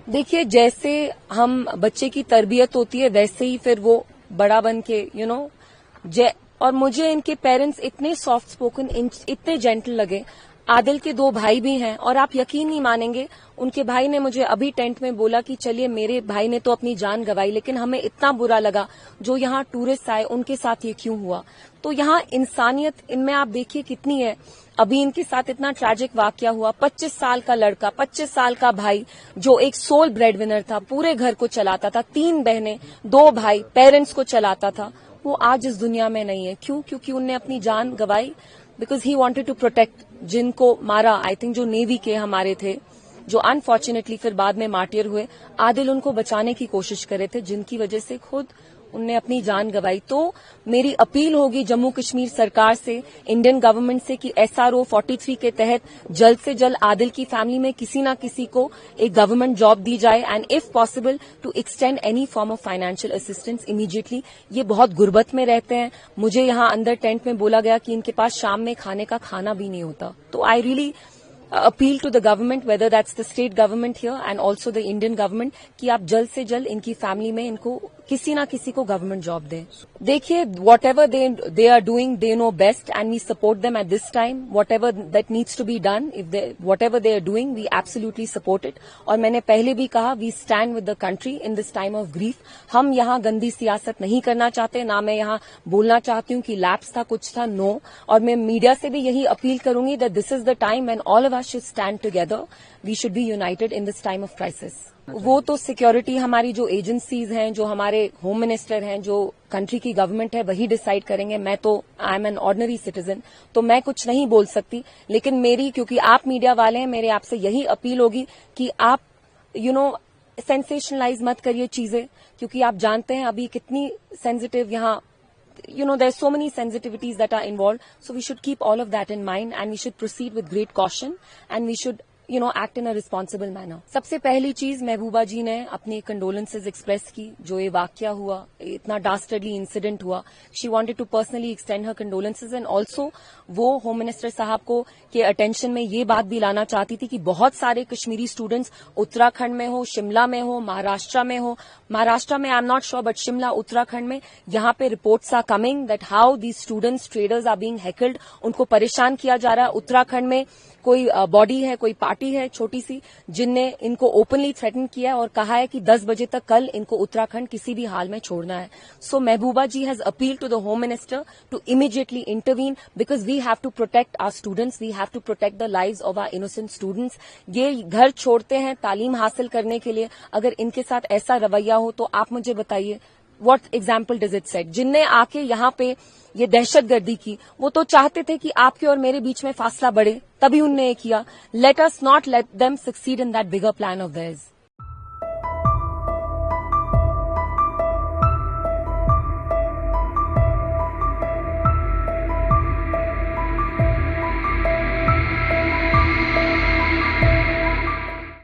देखिए, जैसे हम बच्चे की तरबियत होती है वैसे ही फिर वो बड़ा बन के और मुझे इनके पेरेंट्स इतने सॉफ्ट स्पोकन, इतने जेंटल लगे। आदिल के 2 भाई भी हैं और आप यकीन नहीं मानेंगे, उनके भाई ने मुझे अभी टेंट में बोला कि चलिए, मेरे भाई ने तो अपनी जान गंवाई लेकिन हमें इतना बुरा लगा जो यहाँ टूरिस्ट आए उनके साथ ये क्यों हुआ। तो यहाँ इंसानियत इनमें आप देखिए कितनी है। अभी इनके साथ इतना ट्रैजिक वाकया हुआ, 25 साल का लड़का, 25 साल का भाई जो एक सोल ब्रेड विनर था, पूरे घर को चलाता था, 3 बहनें, 2 भाई, पेरेंट्स को चलाता था, वो आज इस दुनिया में नहीं है। क्यों? क्योंकि उनने अपनी जान गंवाई because he wanted to protect जिनको मारा, आई थिंक जो नेवी के हमारे थे, जो अनफॉर्चुनेटली फिर बाद में मार्टियर हुए। आदिल उनको बचाने की कोशिश कर रहे थे जिनकी वजह से खुद उनने अपनी जान गंवाई। तो मेरी अपील होगी जम्मू कश्मीर सरकार से, इंडियन गवर्नमेंट से कि SRO 43 के तहत जल्द से जल्द आदिल की फैमिली में किसी ना किसी को एक गवर्नमेंट जॉब दी जाए and if possible to extend any form of financial assistance immediately. ये बहुत गुर्बत में रहते हैं। मुझे यहाँ अंदर टेंट में बोला गया कि इनके पास शाम में खाने का खाना भी नहीं होता। तो I really appeal to the government, whether that's the state government here and also the Indian government, कि आप जल्द से जल्द इनकी फैमिली में इनको किसी ना किसी को गवर्नमेंट जॉब दें। देखिए, whatever they are doing, they know best and we support them at this time. Whatever that needs to be done, whatever they are doing, we absolutely support it. और मैंने पहले भी कहा, we stand with the country in this time of grief. हम यहाँ गंदी सियासत नहीं करना चाहते, ना मैं यहाँ बोलना चाहती हूँ कि लैप्स था, कुछ था, नो। और मैं मीडिया से भी यही अपील करूंगी that this is the time when all of us should stand together. We should be united in this time of crisis. वो तो सिक्योरिटी हमारी जो एजेंसीज हैं, जो हमारे होम मिनिस्टर हैं, जो कंट्री की गवर्नमेंट है, वही डिसाइड करेंगे। मैं तो I am an ordinary citizen, तो मैं कुछ नहीं बोल सकती। लेकिन मेरी, क्योंकि आप मीडिया वाले हैं, मेरे आपसे यही अपील होगी कि आप सेंसेशनलाइज मत करिए चीजें, क्योंकि आप जानते हैं अभी कितनी सेंसिटिव यहाँ there's so many sensitivities that are involved. So we should keep all of that in mind and we should proceed with great caution and we should act in a responsible manner. सबसे पहली चीज, महबूबा जी ने अपनी condolences express की। जो ये वाकया हुआ, इतना डास्टर्डली इंसिडेंट हुआ, she wanted to personally extend her condolences and also वो होम मिनिस्टर साहब को के अटेंशन में ये बात भी लाना चाहती थी कि बहुत सारे कश्मीरी स्टूडेंट्स उत्तराखंड में हो, शिमला में हो, महाराष्ट्र में हो, महाराष्ट्र में I am not sure, but Shimla, Uttarakhand में यहाँ पे reports are coming that how these students, traders are being heckled, उनको परेशान किया जा रहा है। उत्तराखंड में कोई बॉडी है, कोई पार्टी है छोटी सी, जिनने इनको ओपनली थ्रेटन किया और कहा है कि 10 बजे तक कल इनको उत्तराखंड किसी भी हाल में छोड़ना है। So Mehbooba ji has appeal to the home minister to immediately intervene because we have to protect our students, we have to protect the lives of our innocent students. ये घर छोड़ते हैं तालीम हासिल करने के लिए, अगर इनके साथ ऐसा रवैया हो तो आप मुझे बताइए what example does it set? जिनने आके यहाँ पे ये दहशतगर्दी की, वो तो चाहते थे कि आपके और मेरे बीच में फासला बढ़े, तभी उनने ये किया। Let us not let them succeed in that bigger plan of theirs.